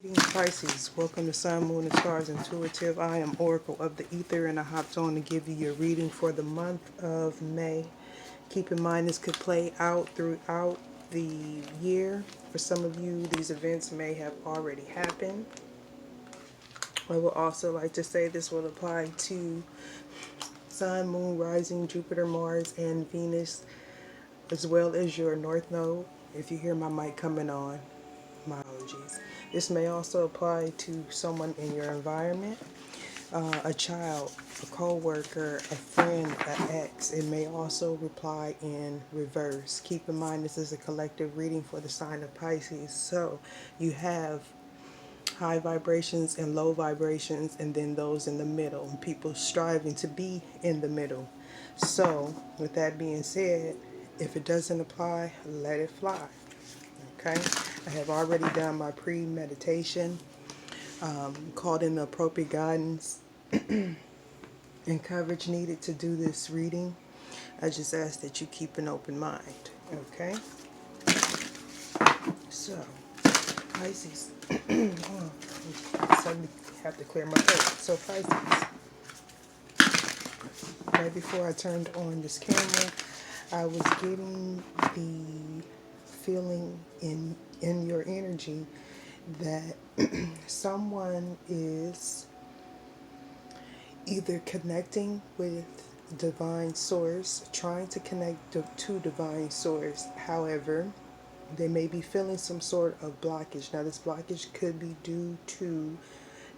Greetings, Pisces. Welcome to Sun, Moon, and Stars Intuitive. I am Oracle of the Ether, and I hopped on to give you your reading for the month of May. Keep in mind this could play out throughout the year. For some of you, these events may have already happened. I would also like to say this will apply to Sun, Moon, Rising, Jupiter, Mars, and Venus, as well as your North Node. If you hear my mic coming on, my apologies. This may also apply to someone in your environment, a child, a co-worker, a friend, an ex. It may also apply in reverse. Keep in mind this is a collective reading for the sign of Pisces. So you have high vibrations and low vibrations, and then those in the middle, and people striving to be in the middle. So with that being said, if it doesn't apply, let it fly. Okay, I have already done my pre-meditation, called in the appropriate guidance and coverage needed to do this reading. I just ask that you keep an open mind. Okay, so Pisces. Oh, I suddenly have to clear my throat. So Pisces, right before I turned on this camera, I was getting the feeling in your energy that someone is either connecting with divine source, trying to connect to divine source. However, they may be feeling some sort of blockage. Now this blockage could be due to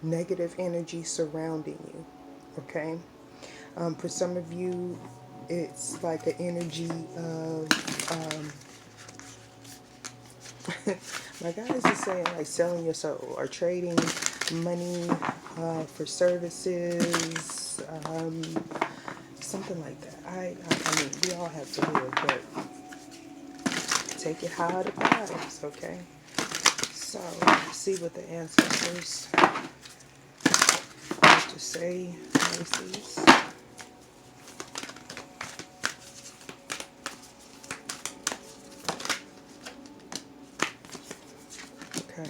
negative energy surrounding you. Okay, for some of you it's like an energy of my guys is saying like selling your soul or trading money for services, something like that. I mean, we all have to live, but take it how it applies, okay? So, let's see what the ancestors have to say, Pisces. Okay,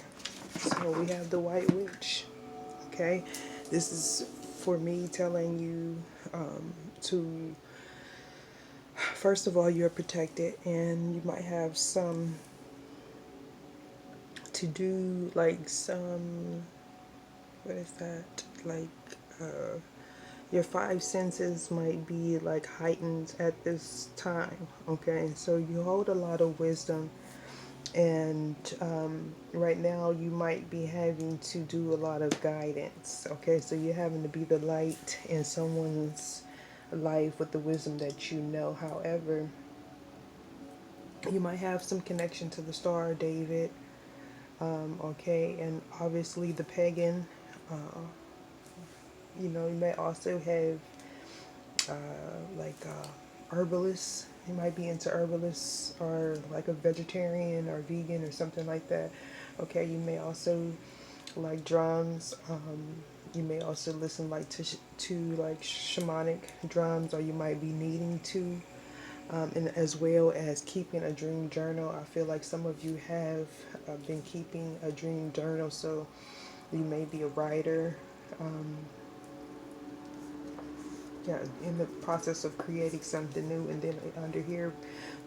so we have the White Witch. Okay, this is for me telling you to, first of all, you're protected, and you might have some to do, like some, what is that, like your five senses might be like heightened at this time. Okay, so you hold a lot of wisdom, and right now you might be having to do a lot of guidance. Okay, so you're having to be the light in someone's life with the wisdom that you know. However, you might have some connection to the Star of David. Okay, and obviously the pagan. You know, you may also have like herbalists. You might be into herbalists, or like a vegetarian or vegan or something like that. Okay, you may also like drums. You may also listen like to like shamanic drums, or you might be needing to. And as well as keeping a dream journal. I feel like some of you have been keeping a dream journal, so you may be a writer. Yeah, in the process of creating something new. And then under here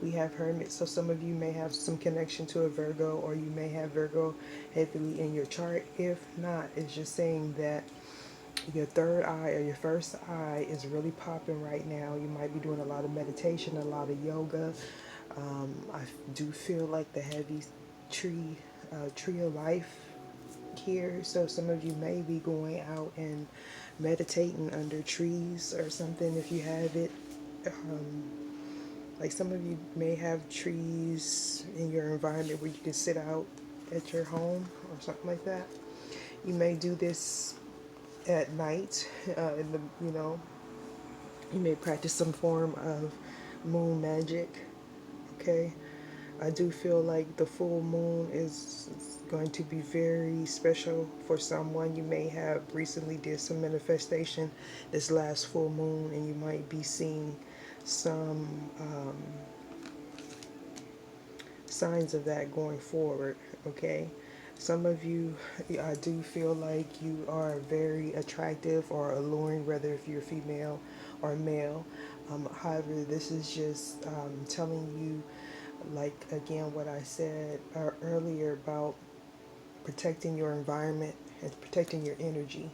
we have Hermit, so some of you may have some connection to a Virgo, or you may have Virgo heavily in your chart. If not, it's just saying that your third eye or your first eye is really popping right now. You might be doing a lot of meditation, a lot of yoga. I do feel like the heavy tree of life here, so some of you may be going out and meditating under trees or something if you have it. Like some of you may have trees in your environment where you can sit out at your home or something like that. You may do this at night, in the, you know, you may practice some form of moon magic. Okay, I do feel like the full moon is going to be very special for someone. You may have recently did some manifestation this last full moon, and you might be seeing some signs of that going forward. Okay, Some of you, I do feel like you are very attractive or alluring, whether if you're female or male. However, this is just telling you, like again, what I said earlier about protecting your environment and protecting your energy.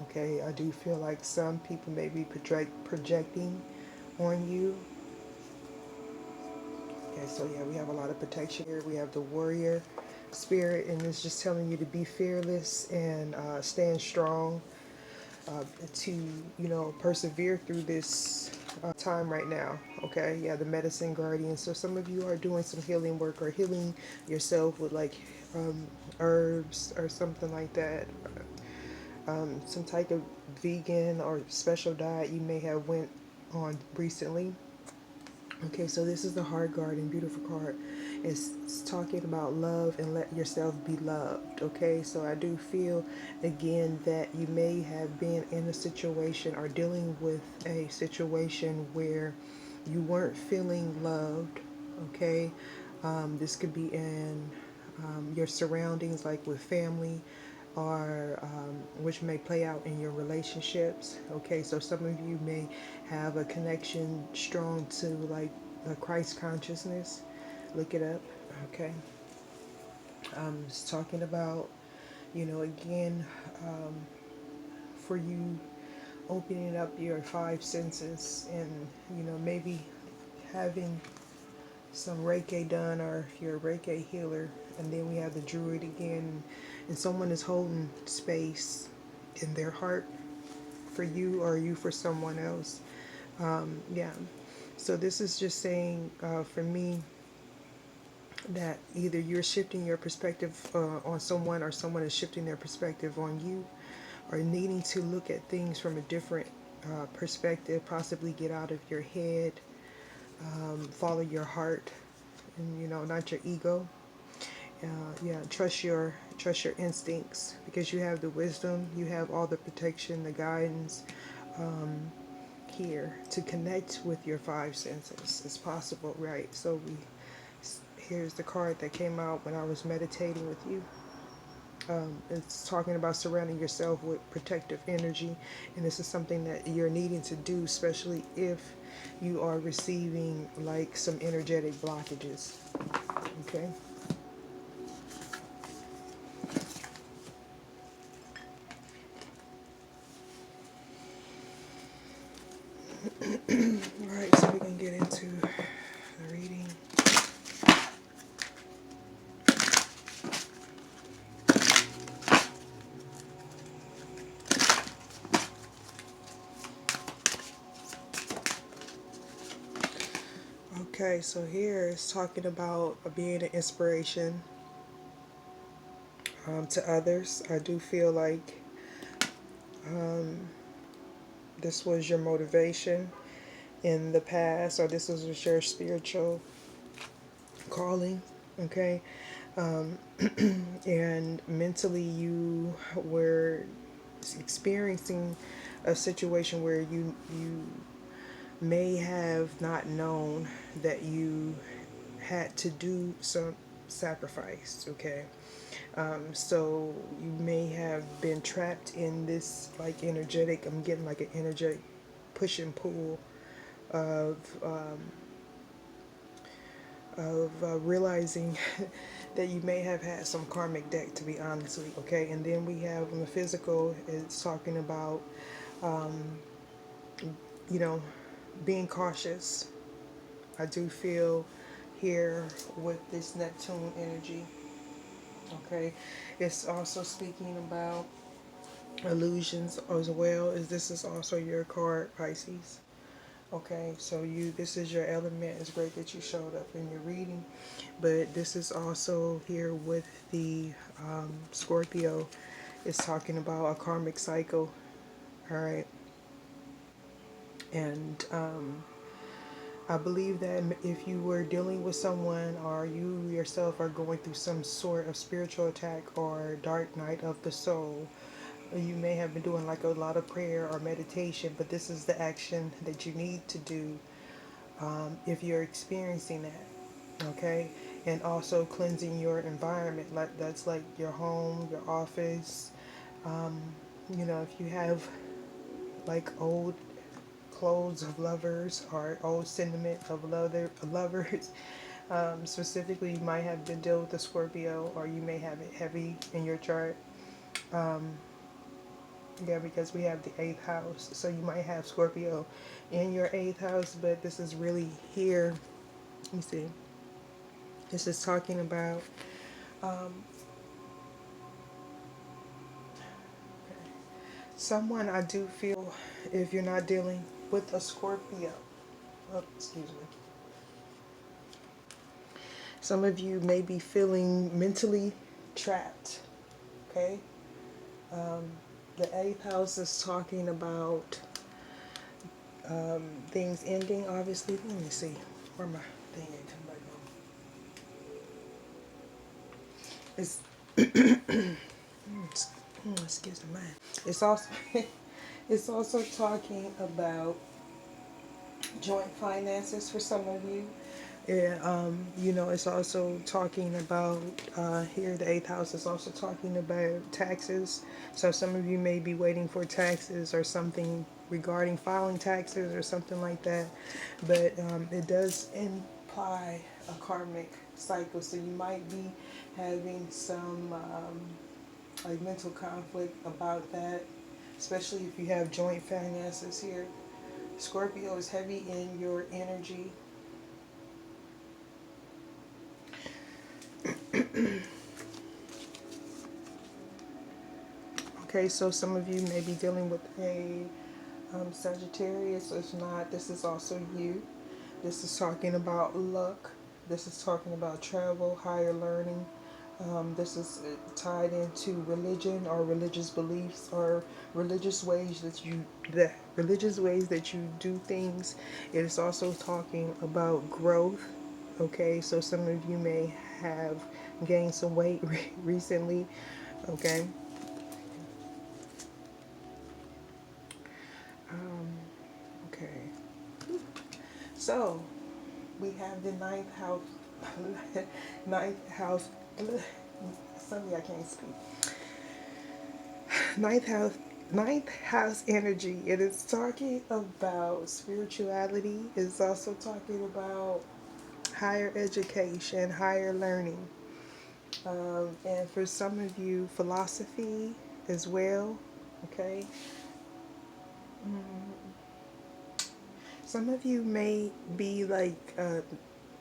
Okay, I do feel like some people may be projecting on you. Okay, so yeah, we have a lot of protection here. We have the warrior spirit, and it's just telling you to be fearless and stand strong, to, you know, persevere through this time right now. Okay, yeah, the medicine guardian. So some of you are doing some healing work or healing yourself with like herbs or something like that. Some type of vegan or special diet you may have went on recently. Okay, so this is the Heart Guardian, beautiful card. It's talking about love and let yourself be loved. Okay, so I do feel again that you may have been in a situation or dealing with a situation where you weren't feeling loved. Okay, this could be in your surroundings, like with family, or which may play out in your relationships. Okay, so some of you may have a connection strong to like a Christ consciousness. Look it up. Okay, it's talking about, you know, again, for you opening up your five senses and, you know, maybe having some Reiki done, or if you're a Reiki healer. And then we have the Druid again, and someone is holding space in their heart for you, or you for someone else. Yeah. So this is just saying, for me, that either you're shifting your perspective on someone, or someone is shifting their perspective on you, or needing to look at things from a different perspective, possibly get out of your head, follow your heart, and, you know, not your ego. Yeah, trust your instincts, because you have the wisdom, you have all the protection, the guidance here to connect with your five senses. It's possible, right? So here's the card that came out when I was meditating with you. It's talking about surrounding yourself with protective energy, and this is something that you're needing to do, especially if you are receiving like some energetic blockages. Okay. All right, so we can get into the reading. Okay, so here it's talking about being an inspiration to others. I do feel like this was your motivation in the past, or this was your spiritual calling. Okay, and mentally you were experiencing a situation where you may have not known that you had to do some sacrifice. Okay, so you may have been trapped in this like energetic, I'm getting like an energetic push and pull of realizing that you may have had some karmic debt, to be honest with you. Okay, and then we have on the physical, it's talking about you know, being cautious. I do feel here with this Neptune energy. Okay, it's also speaking about illusions as well, as this is also your card, Pisces. Okay, so this is your element. It's great that you showed up in your reading, but this is also here with the Scorpio. It's talking about a karmic cycle. All right, and I believe that if you were dealing with someone, or you yourself are going through some sort of spiritual attack or dark night of the soul, you may have been doing like a lot of prayer or meditation, but this is the action that you need to do if you're experiencing that. Okay, and also cleansing your environment. Like that's like your home, your office. You know, if you have like old clothes of lovers or old sentiment of lovers, specifically, you might have been dealing with a Scorpio, or you may have it heavy in your chart. Yeah, because we have the 8th house, so you might have Scorpio in your 8th house, but this is really here. Let me see. This is talking about someone. I do feel, if you're not dealing with a Scorpio, oh, excuse me. Some of you may be feeling mentally trapped. Okay. The 8th house is talking about things ending, obviously. Let me see where my thing ain't come back on. It's excuse me, man. It's also it's also talking about joint finances for some of you. Yeah, you know, it's also talking about here the 8th house is also talking about taxes. So some of you may be waiting for taxes or something regarding filing taxes or something like that. But it does imply a karmic cycle. So you might be having some like mental conflict about that, especially if you have joint finances here. Scorpio is heavy in your energy. Okay, so some of you may be dealing with a Sagittarius. If not, this is also you. This is talking about luck. This is talking about travel, higher learning. This is tied into religion or religious beliefs or religious ways that you do things. It is also talking about growth. Okay, so some of you may have gained some weight recently. Okay. Okay. So we have the 9th house. 9th house. Suddenly I can't speak. 9th house. 9th house energy. It is talking about spirituality. It's also talking about higher education, higher learning. And for some of you, philosophy as well. Okay. Some of you may be like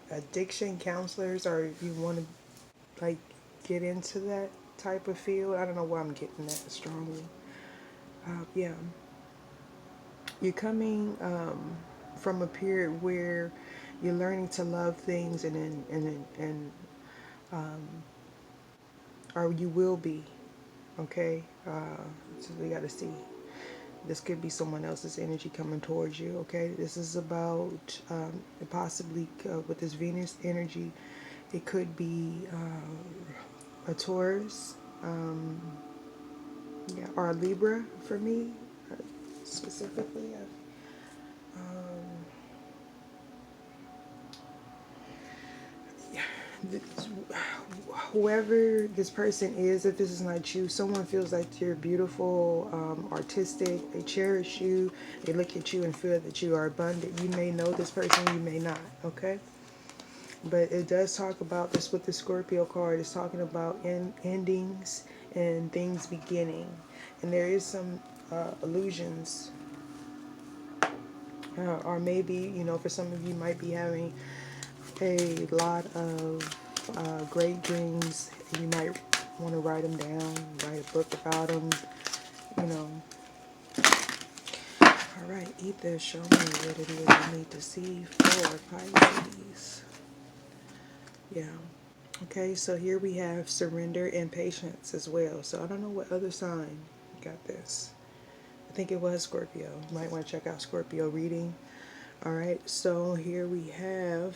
addiction counselors, or if you want to like get into that type of field. I don't know why I'm getting that strongly. Yeah, you're coming from a period where you're learning to love things, or you will be. Okay, so we got to see. This could be someone else's energy coming towards you. Okay, this is about possibly with this Venus energy. It could be a Taurus, yeah, or a Libra for me specifically. Whoever this person is, if this is not you, someone feels like you're beautiful, artistic, they cherish you, they look at you and feel that you are abundant. You may know this person, you may not, okay? But it does talk about this with the Scorpio card. It's talking about endings and things beginning. And there is some illusions, or maybe, you know, for some of you might be having a lot of great dreams. You might want to write them down, write a book about them, you know. All right, Ether, show me what it is I need to see for Pisces. Yeah. Okay, so here we have surrender and patience as well. So I don't know what other sign got this. I think it was Scorpio. You might want to check out Scorpio reading. All right, so here we have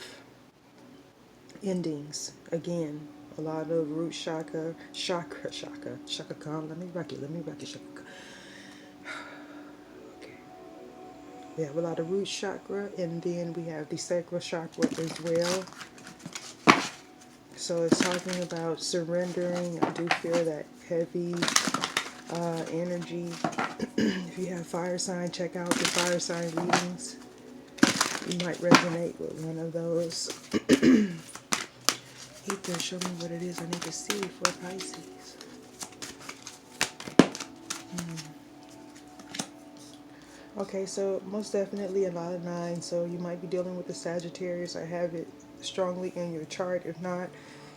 endings again. A lot of root chakra, chakra khan. Let me rock it, chakra. Okay. We have a lot of root chakra, and then we have the sacral chakra as well. So it's talking about surrendering. I do feel that heavy energy. If you have fire sign, check out the fire sign readings. You might resonate with one of those. Ether, show me what it is I need to see for Pisces. Okay, so most definitely a lot of nines. So you might be dealing with the Sagittarius or have it strongly in your chart. If not,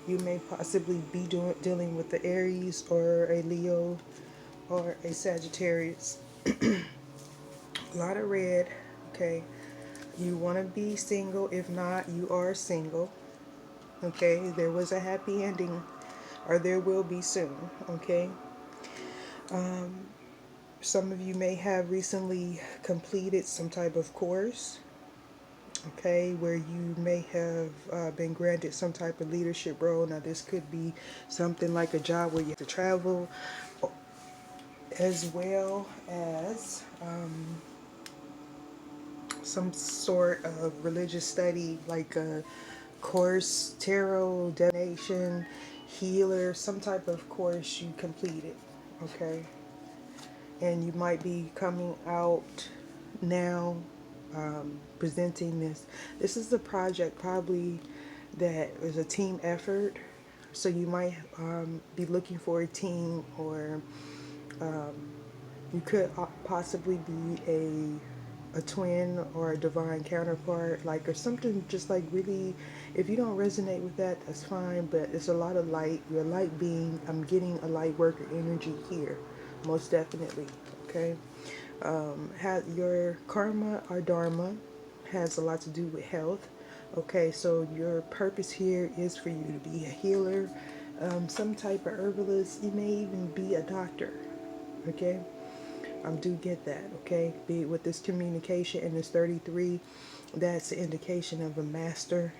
you may possibly be dealing with the Aries or a Leo or a Sagittarius. A lot of red. Okay, you want to be single. If not, you are single. Okay, there was a happy ending, or there will be soon. Okay. Some of you may have recently completed some type of course, okay, where you may have been granted some type of leadership role. Now, this could be something like a job where you have to travel, as well as some sort of religious study, like a course, tarot, divination, healer, some type of course you completed, okay? And you might be coming out now, presenting this. This is a project probably that is a team effort. So you might be looking for a team, or you could possibly be a twin or a divine counterpart, like, or something just like really. If you don't resonate with that, that's fine, but it's a lot of light. You're a light being. I'm getting a light worker energy here, most definitely. Okay. Your karma or dharma has a lot to do with health. Okay, so your purpose here is for you to be a healer, some type of herbalist. You may even be a doctor. Okay, do get that. Okay, be with this communication and this 33, that's the indication of a master.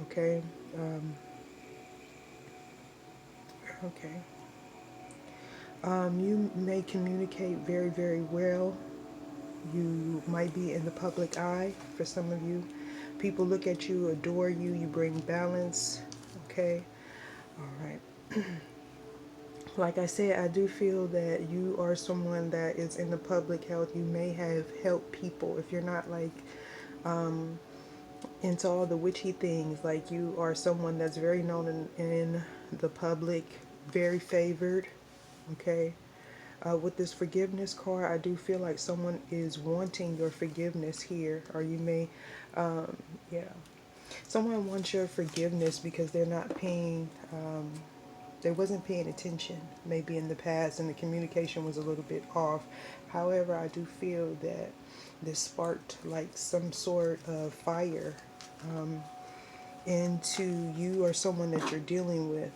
Okay, okay. You may communicate very, very well. You might be in the public eye for some of you. People look at you, adore you. You bring balance. Okay, all right. Like I said, I do feel that you are someone that is in the public health. You may have helped people. If you're not like into all the witchy things, like you are someone that's very known in the public, very favored. Okay. With this forgiveness card, I do feel like someone is wanting your forgiveness here, or you may, yeah, someone wants your forgiveness because they're not paying. They wasn't paying attention maybe in the past, and the communication was a little bit off. However, I do feel that this sparked like some sort of fire into you or someone that you're dealing with.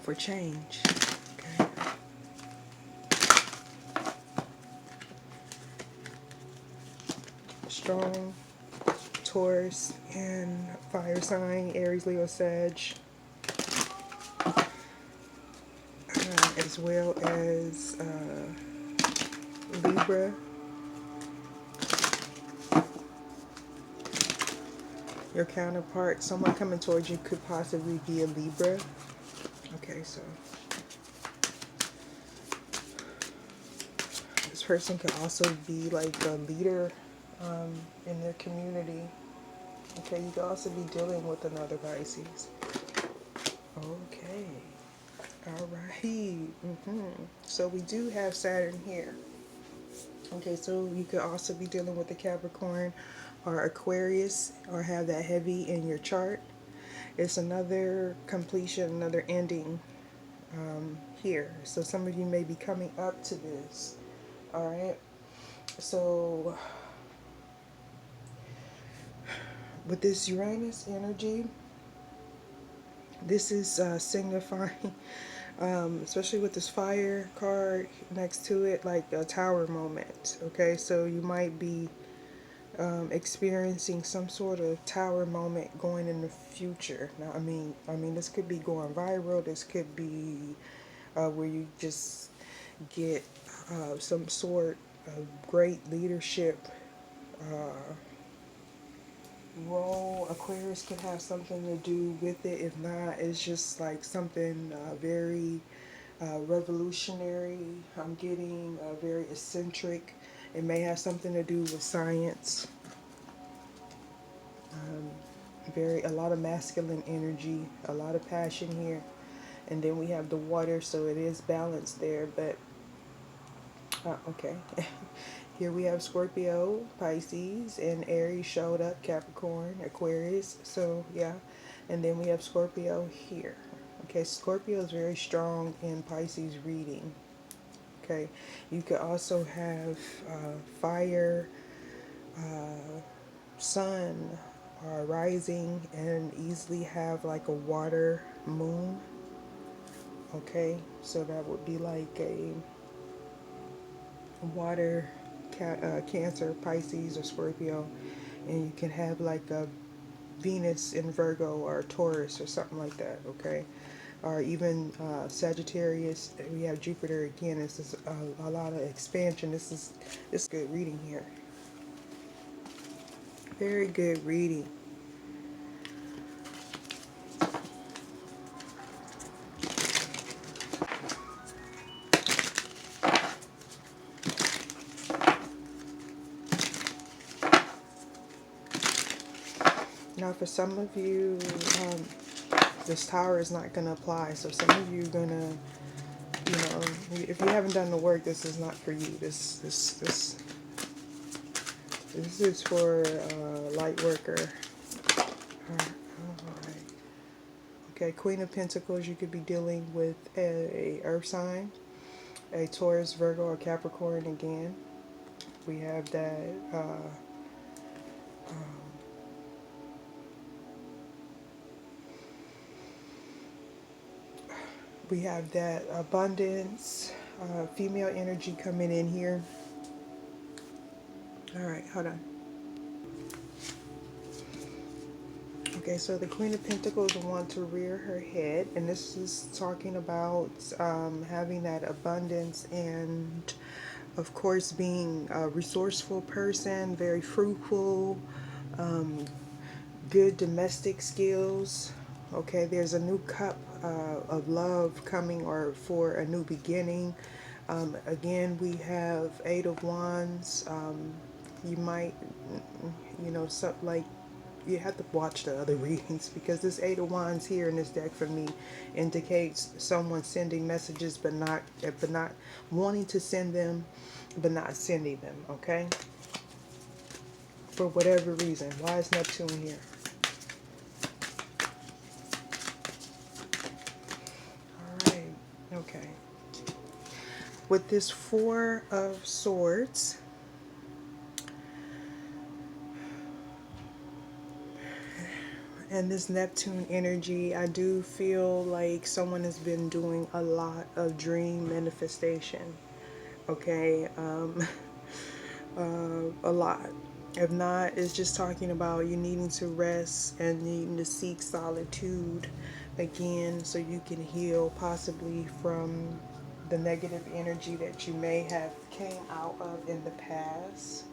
For change. Okay. Strong Taurus and fire sign, Aries, Leo, Sag, as well as Libra. Your counterpart, someone coming towards you, could possibly be a Libra. Okay, so this person could also be like a leader in their community. Okay, you could also be dealing with another Pisces. Okay. All right. So we do have Saturn here. Okay, so you could also be dealing with a Capricorn or Aquarius, or have that heavy in your chart. It's another completion, another ending here. So some of you may be coming up to this. All right. So with this Uranus energy, this is signifying, especially with this fire card next to it, like a tower moment. Okay, so you might be experiencing some sort of tower moment going in the future. Now, I mean, this could be going viral. This could be where you just get some sort of great leadership role. Aquarius could have something to do with it. If not, it's just like something very revolutionary. I'm getting very eccentric. It may have something to do with science. A lot of masculine energy, a lot of passion here. And then we have the water, so it is balanced there. But okay. Here we have Scorpio, Pisces, and Aries showed up, Capricorn, Aquarius. So yeah, and then we have Scorpio here. Okay, Scorpio is very strong in Pisces reading. Okay, you could also have fire, sun, or rising, and easily have like a water moon. Okay, so that would be like a water Cancer, Pisces, or Scorpio, and you can have like a Venus in Virgo or Taurus or something like that. Okay, or even Sagittarius. We have Jupiter again. This is a lot of expansion. This is good reading here. Very good reading. Now, for some of you, this tower is not going to apply. So some of you are going to, you know, if you haven't done the work, this is not for you. This is for light worker. All right. Okay, Queen of Pentacles. You could be dealing with a earth sign, a Taurus, Virgo, or Capricorn again. We have that. We have that abundance, female energy coming in here. All right, hold on. Okay, so the Queen of Pentacles want to rear her head, and this is talking about having that abundance and, of course, being a resourceful person, very fruitful, good domestic skills. Okay, there's a new cup of love coming, or for a new beginning. Again, we have Eight of Wands. You might, you know, like, you have to watch the other readings, because this Eight of Wands here in this deck for me indicates someone sending messages but not wanting to send them, but not sending them. Okay, for whatever reason. Why is Neptune here? Okay. With this Four of Swords, and this Neptune energy, I do feel like someone has been doing a lot of dream manifestation. Okay, a lot. If not, it's just talking about you needing to rest and needing to seek solitude again, so you can heal possibly from the negative energy that you may have came out of in the past.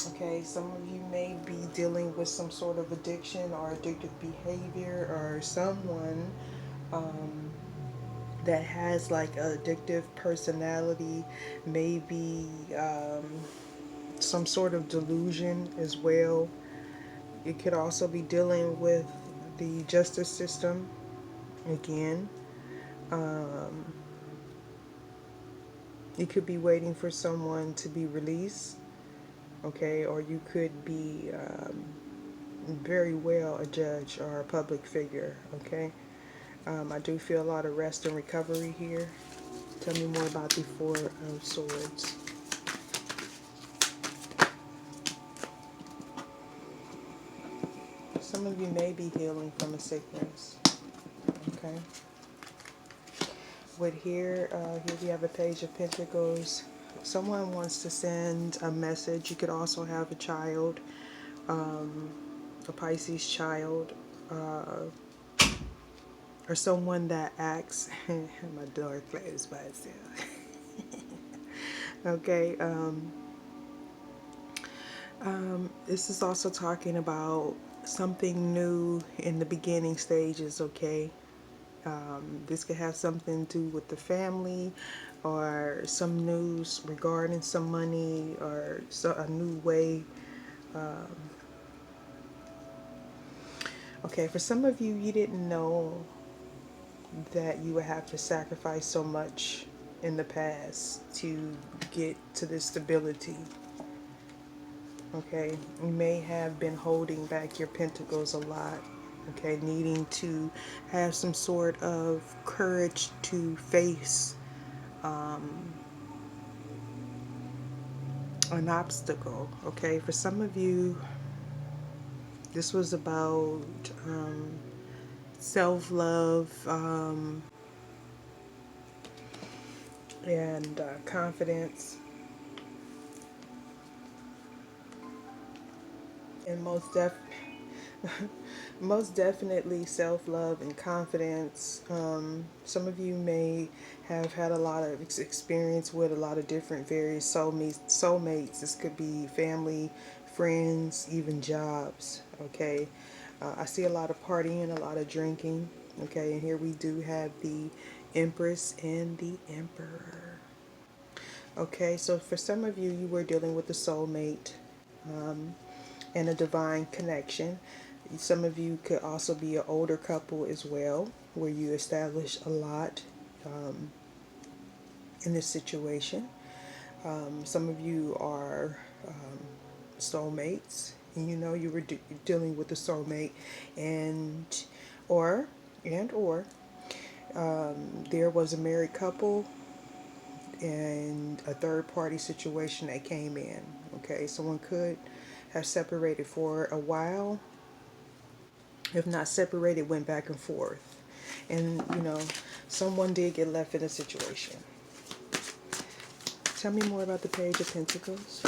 Okay, some of you may be dealing with some sort of addiction or addictive behavior, or someone that has like an addictive personality, maybe some sort of delusion as well. It could also be dealing with the justice system again. You could be waiting for someone to be released. Okay, or you could be very well a judge or a public figure. Okay, I do feel a lot of rest and recovery here. Tell me more about the Four of Swords. Some of you may be healing from a sickness. Okay. With here we have a Page of Pentacles. Someone wants to send a message. You could also have a child, a Pisces child, or someone that acts. My door closed by itself. Okay. This is also talking about something new in the beginning stages, okay? This could have something to do with the family, or some news regarding some money, or a new way. Okay, for some of you, you didn't know that you would have to sacrifice so much in the past to get to this stability. Okay, you may have been holding back your pentacles a lot. Okay, needing to have some sort of courage to face an obstacle. Okay, for some of you, this was about self-love, and confidence, and most definitely self-love and confidence. Some of you may have had a lot of experience with a lot of different various soulmates. This could be family, friends, even jobs. Okay, I see a lot of partying, a lot of drinking. Okay, and here we do have the Empress and the Emperor. Okay, so for some of you, you were dealing with a soulmate, and a divine connection. Some of you could also be an older couple as well, where you establish a lot in this situation. Some of you are soulmates, and you know you were dealing with a soulmate, and or or there was a married couple and a third party situation that came in. Okay, someone could have separated for a while. If not separated, went back and forth. And, you know, someone did get left in a situation. Tell me more about the Page of Pentacles.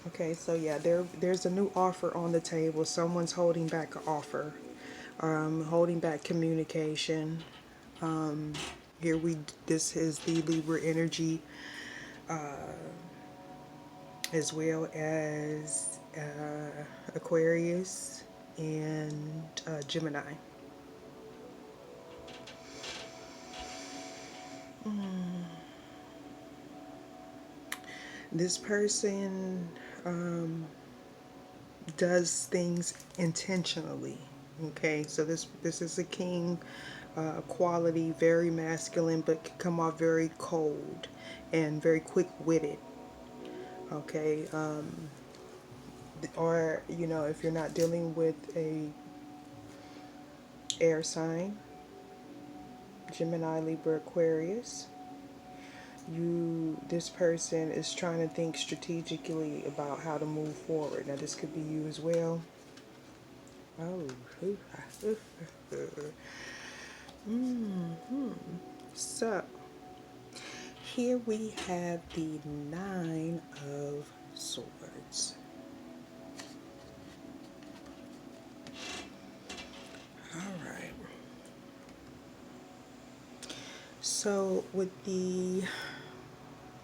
Okay, so yeah, there's a new offer on the table. Someone's holding back an offer, holding back communication. Here this is the Libra energy, as well as Aquarius and Gemini. This person does things intentionally. Okay, so this is a king quality, very masculine, but can come off very cold and very quick-witted. Okay, or you know, if you're not dealing with a air sign, Gemini, Libra, Aquarius, this person is trying to think strategically about how to move forward. Now this could be you as well. Oh, so here we have the Nine of Swords. All right. So with the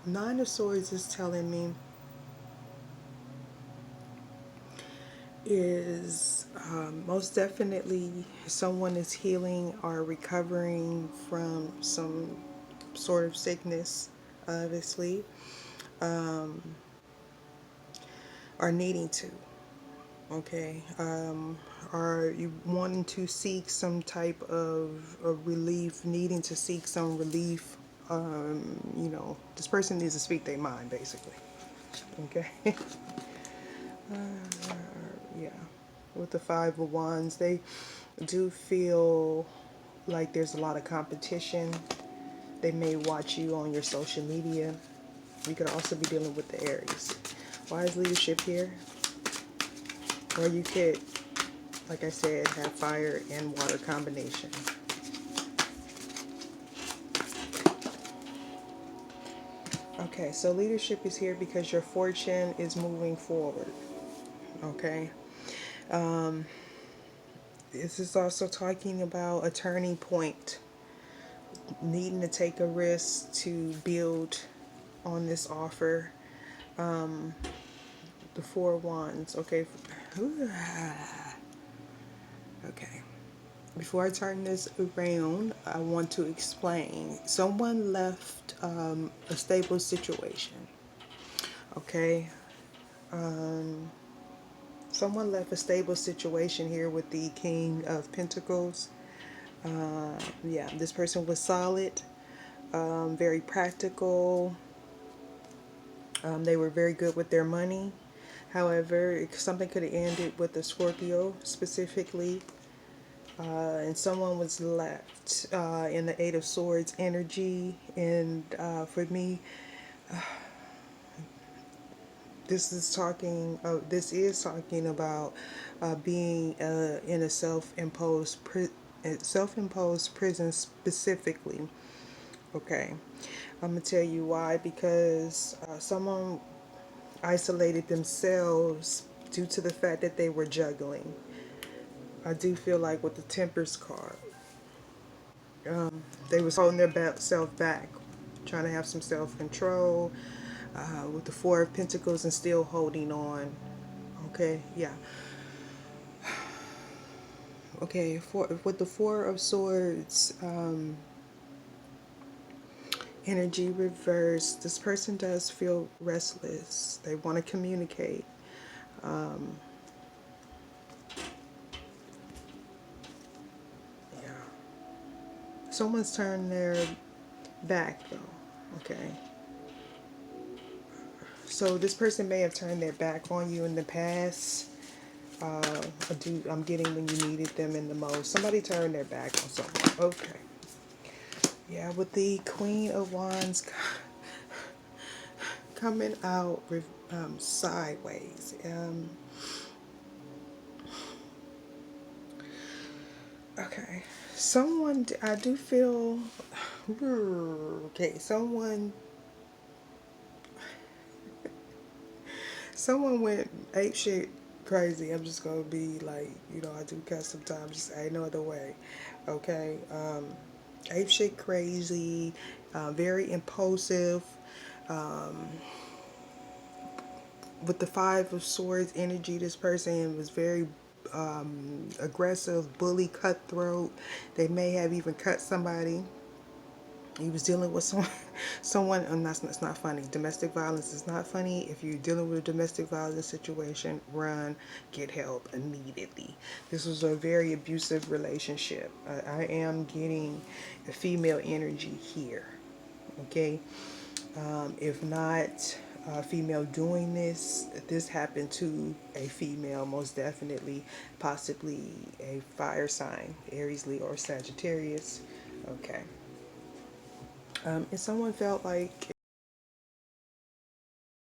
Nine of Swords is telling me is most definitely someone is healing or recovering from some sort of sickness, obviously, or needing to. Okay, are you wanting to seek some type of relief, needing to seek some relief? You know, this person needs to speak their mind, basically. Okay. Yeah, with the Five of Wands, they do feel like there's a lot of competition. They may watch you on your social media. You could also be dealing with the Aries. Why is leadership here? Or you could, like I said, have fire and water combination. Okay, so leadership is here because your fortune is moving forward. Okay. This is also talking about a turning point, needing to take a risk to build on this offer, The Four of Wands. Okay. Okay. Before I turn this around, I want to explain. Someone left a stable situation. Okay. Someone left a stable situation here with the King of Pentacles. Yeah, this person was solid, very practical. They were very good with their money. However, something could have ended with a Scorpio specifically. And someone was left in the Eight of Swords energy. And for me, this is talking about being in a self-imposed prison specifically. Okay, I'm gonna tell you why. Because someone isolated themselves due to the fact that they were juggling. I do feel like with the Temperance card, they was holding their self back, trying to have some self-control. With the Four of Pentacles and still holding on. Okay, yeah. Okay, with the Four of Swords energy reversed, this person does feel restless. They want to communicate. Yeah. Someone's turned their back though. Okay. So this person may have turned their back on you in the past. I'm getting when you needed them in the most. Somebody turned their back on someone. Okay. Yeah, with the Queen of Wands coming out sideways. Okay. I do feel, okay, someone went ape shit crazy. I'm just gonna be like, I do cuss sometimes. Just ain't no other way. Okay. Ape shit crazy. Very impulsive. With the Five of Swords energy, this person was very aggressive, bully, cutthroat. They may have even cut somebody. He was dealing with someone, and that's not funny. Domestic violence is not funny. If you're dealing with a domestic violence situation, run, get help immediately. This was a very abusive relationship. I am getting a female energy here. Okay, if not a female doing this happened to a female, most definitely, possibly a fire sign, Aries, Leo, or Sagittarius. Okay. And someone felt like